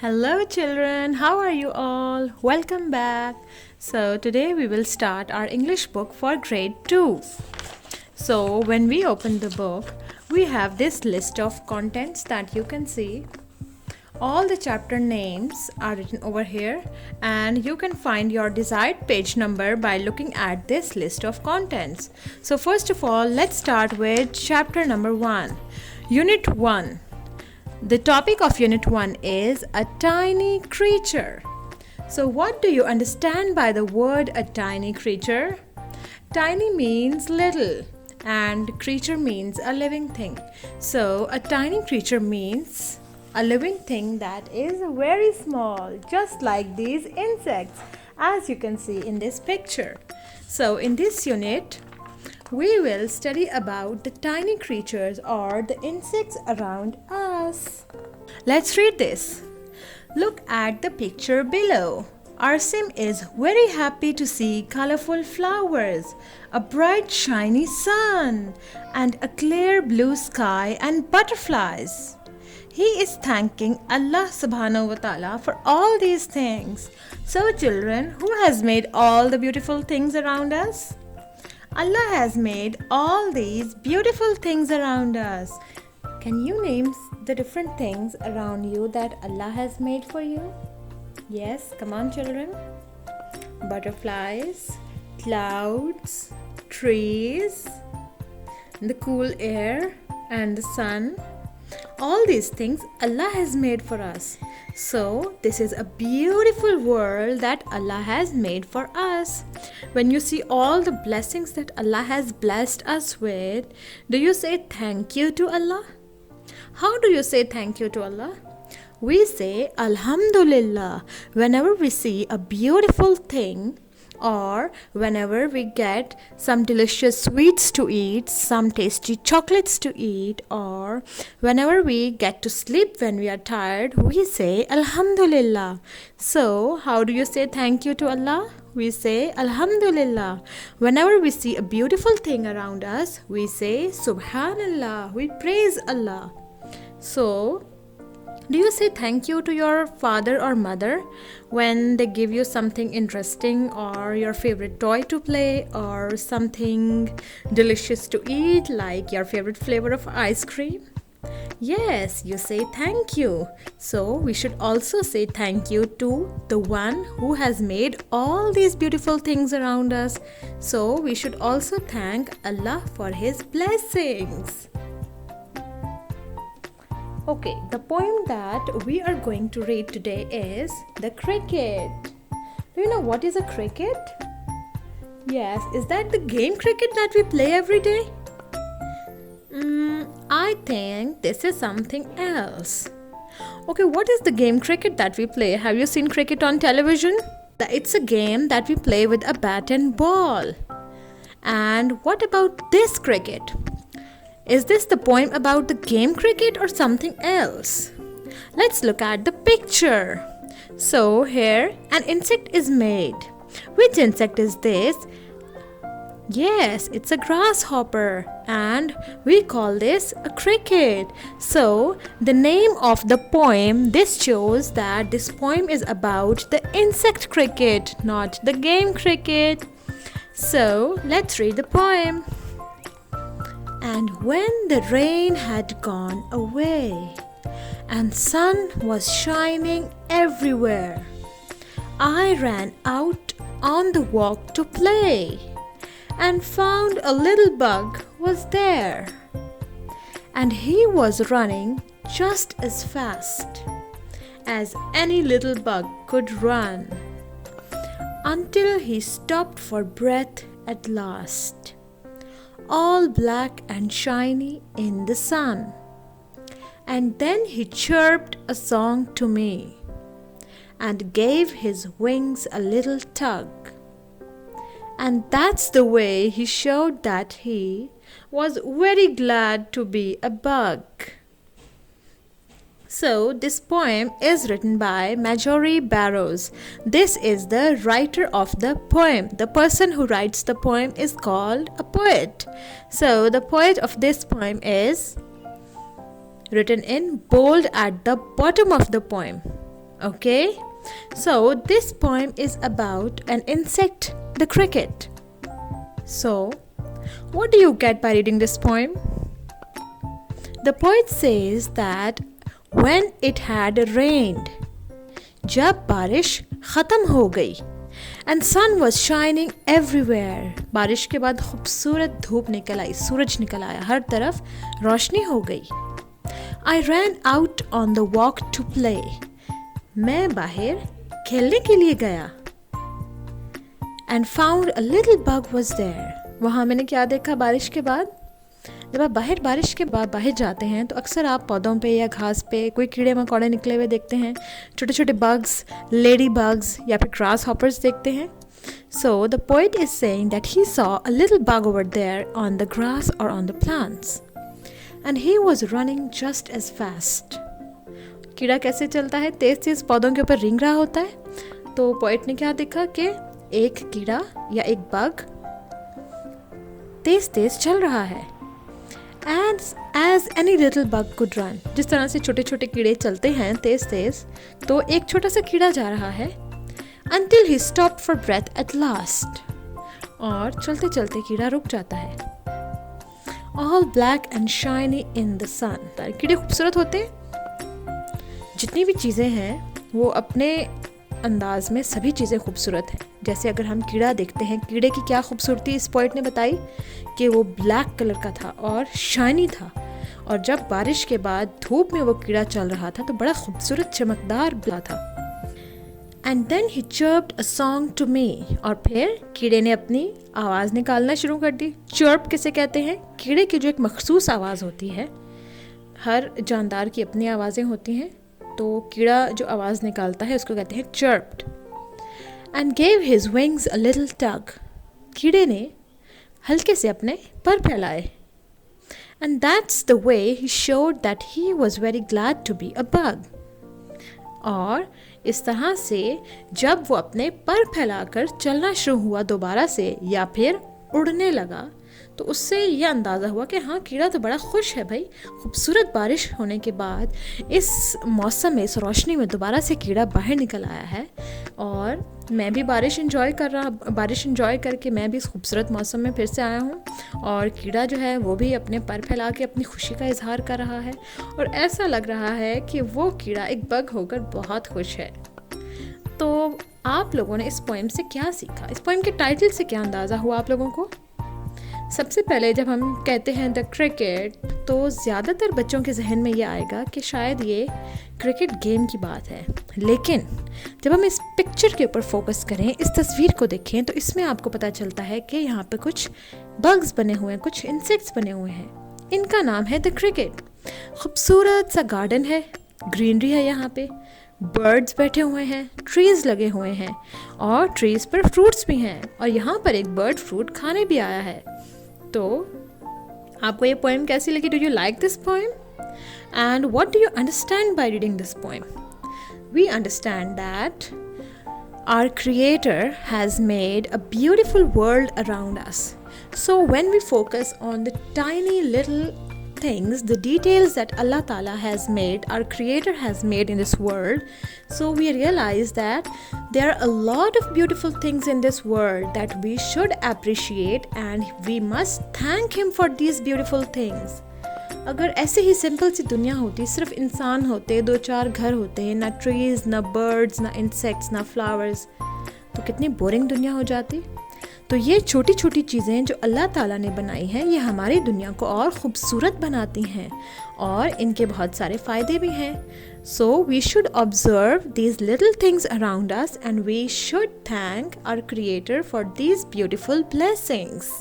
Hello, children. How are you all? Welcome back. So, today we will start our English book for grade 2. So, when we open the book, we have this list of contents that you can see. All the chapter names are written over here, and you can find your desired page number by looking at this list of contents. So, first of all, let's start with chapter number 1, Unit 1. The topic of Unit 1 is a tiny creature. So, what do you understand by the word a tiny creature? Tiny means little, and creature means a living thing. So, a tiny creature means a living thing that is very small, just like these insects, as you can see in this picture. So, in this unit, we will study about the tiny creatures or the insects around us. Let's read this. Look at the picture below. Arsim is very happy to see colorful flowers, a bright shiny sun, and a clear blue sky and butterflies. He is thanking Allah subhanahu wa ta'ala for all these things. So children, who has made all the beautiful things around us? Allah has made all these beautiful things around us. Can you name the different things around you that Allah has made for you? Yes, come on children. Butterflies, clouds, trees, the cool air and the sun. All these things Allah has made for us. So, this is a beautiful world that Allah has made for us. When you see all the blessings that Allah has blessed us with, do you say thank you to Allah? How do you say thank you to Allah? We say Alhamdulillah whenever we see a beautiful thing, or whenever we get some delicious sweets to eat, some tasty chocolates to eat, or whenever we get to sleep when we are tired, we say Alhamdulillah. So, how do you say thank you to Allah? We say Alhamdulillah. Whenever we see a beautiful thing around us, we say Subhanallah. We praise Allah. So, do you say thank you to your father or mother when they give you something interesting or your favorite toy to play or something delicious to eat like your favorite flavor of ice cream? Yes, you say thank you. So we should also say thank you to the one who has made all these beautiful things around us. So we should also thank Allah for His blessings. Okay, the poem that we are going to read today is The Cricket. Do you know what is a cricket? Yes, is that the game cricket that we play every day? I think this is something else. Okay, what is the game cricket that we play? Have you seen cricket on television? It's a game that we play with a bat and ball. And what about this cricket? Is this the poem about the game cricket or something else? Let's look at the picture. So here an insect is made. Which insect is this? Yes, it's a grasshopper and we call this a cricket. So the name of the poem, this shows that this poem is about the insect cricket, not the game cricket. So let's read the poem. And when the rain had gone away and sun was shining everywhere, I ran out on the walk to play and found a little bug was there. And he was running just as fast as any little bug could run until he stopped for breath at last, all black and shiny in the sun. And then he chirped a song to me and gave his wings a little tug. And that's the way he showed that he was very glad to be a bug. So, this poem is written by Marjorie Barrows. This is the writer of the poem. The person who writes the poem is called a poet. So, the poet of this poem is written in bold at the bottom of the poem. Okay? So this poem is about an insect, the cricket. So, what do you get by reading this poem? The poet says that when it had rained, जब बारिश ख़त्म हो गई, and sun was shining everywhere, बारिश के बाद खूबसूरत धूप निकल आई, सूरज निकल आया, हर तरफ रोशनी हो गई. I ran out on the walk to play. मैं बाहर खेलने के लिए गया. And found a little bug was there. वहाँ मैंने क्या देखा बारिश के बाद? जब आप बारिश के बाद बाहर जाते हैं तो अक्सर आप पौधों पे या घास पे कोई कीड़े मकोड़े निकले हुए देखते हैं, छोटे छोटे बग्स, लेडी बग्स या फिर ग्रास हॉपर्स देखते हैं. So the poet is saying that he saw a little bug over there on the grass or on the plants. And he was running just as fast. कीड़ा कैसे चलता है? तेज तेज पौधों के ऊपर रेंग रहा होता है. तो पोएट ने क्या देखा कि एक कीड़ा या एक बग तेज तेज चल रहा है. As any little bug could run, जिस तरह से छोटे छोटे कीड़े चलते हैं तेज तेज, तो एक छोटा सा कीड़ा जा रहा है. Until he stopped for breath at last. और चलते चलते कीड़ा रुक जाता है. All black and shiny in the sun. कीड़े खूबसूरत होते हैं. जितनी भी चीज़ें हैं वो अपने अंदाज में सभी चीज़ें खूबसूरत हैं. जैसे अगर हम कीड़ा देखते हैं, कीड़े की क्या खूबसूरती इस पोएट ने बताई कि वो ब्लैक कलर का था और शाइनी था, और जब बारिश के बाद धूप में वो कीड़ा चल रहा था तो बड़ा खूबसूरत चमकदार ब्ला था. And then he chirped a song to me. और फिर कीड़े ने अपनी आवाज़ निकालना शुरू कर दी. चर्प किसे कहते हैं? कीड़े की जो एक मखसूस आवाज़ होती है. हर जानदार की अपनी आवाज़ें होती हैं, तो कीड़ा जो आवाज़ निकालता है उसको कहते हैं chirped. And gave his wings a little tug. कीड़े ने हल्के से अपने पर फैलाए. And that's the way he showed that he was very glad to be a bug. और इस तरह से जब वो अपने पर फैलाकर चलना शुरू हुआ दोबारा से या फिर उड़ने लगा, तो उससे यह अंदाज़ा हुआ कि हाँ, कीड़ा तो बड़ा खुश है भाई. खूबसूरत बारिश होने के बाद इस मौसम में, इस रोशनी में दोबारा से कीड़ा बाहर निकल आया है, और मैं भी बारिश इंजॉय करके मैं भी इस खूबसूरत मौसम में फिर से आया हूँ. और कीड़ा जो है वो भी अपने पर फैला के अपनी खुशी का इजहार कर रहा है, और ऐसा लग रहा है कि वो कीड़ा एक बग होकर बहुत खुश है. तो आप लोगों ने इस पोएम से क्या सीखा? इस पोएम के टाइटल से क्या अंदाज़ा हुआ आप लोगों को? सबसे पहले जब हम कहते हैं द क्रिकेट, तो ज़्यादातर बच्चों के जहन में ये आएगा कि शायद ये क्रिकेट गेम की बात है. लेकिन जब हम इस पिक्चर के ऊपर फोकस करें, इस तस्वीर को देखें, तो इसमें आपको पता चलता है कि यहाँ पे कुछ बग्स बने हुए हैं, कुछ इंसेक्ट्स बने हुए हैं. इनका नाम है द क्रिकेट. खूबसूरत सा गार्डन है, ग्रीनरी है, यहाँ पे बर्ड्स बैठे हुए हैं, ट्रीज़ लगे हुए हैं, और ट्रीज़ पर फ्रूट्स भी हैं, और यहाँ पर एक बर्ड फ्रूट खाने भी आया है. तो आपको ये पोएम कैसी लगी? Do you like this poem? And what do you understand by reading this poem? We understand that our creator has made a beautiful world around us. So when we focus on the tiny little things, the details that Allah Ta'ala has made, our creator has made in this world, so we realize that there are a lot of beautiful things in this world that we should appreciate, and we must thank him for these beautiful things. अगर ऐसे ही simple सी दुनिया होती, सिर्फ इंसान होते, 2-4 घर होते, ना ट्रीज़, ना बर्ड्स, ना इंसेक्ट्स, ना फ्लावर्स, तो कितनी बोरिंग दुनिया हो जाती. तो ये छोटी छोटी चीज़ें जो अल्लाह ताला ने बनाई हैं, ये हमारी दुनिया को और ख़ूबसूरत बनाती हैं, और इनके बहुत सारे फ़ायदे भी हैं. So we should observe these little things around us, and we should thank our creator for these beautiful blessings.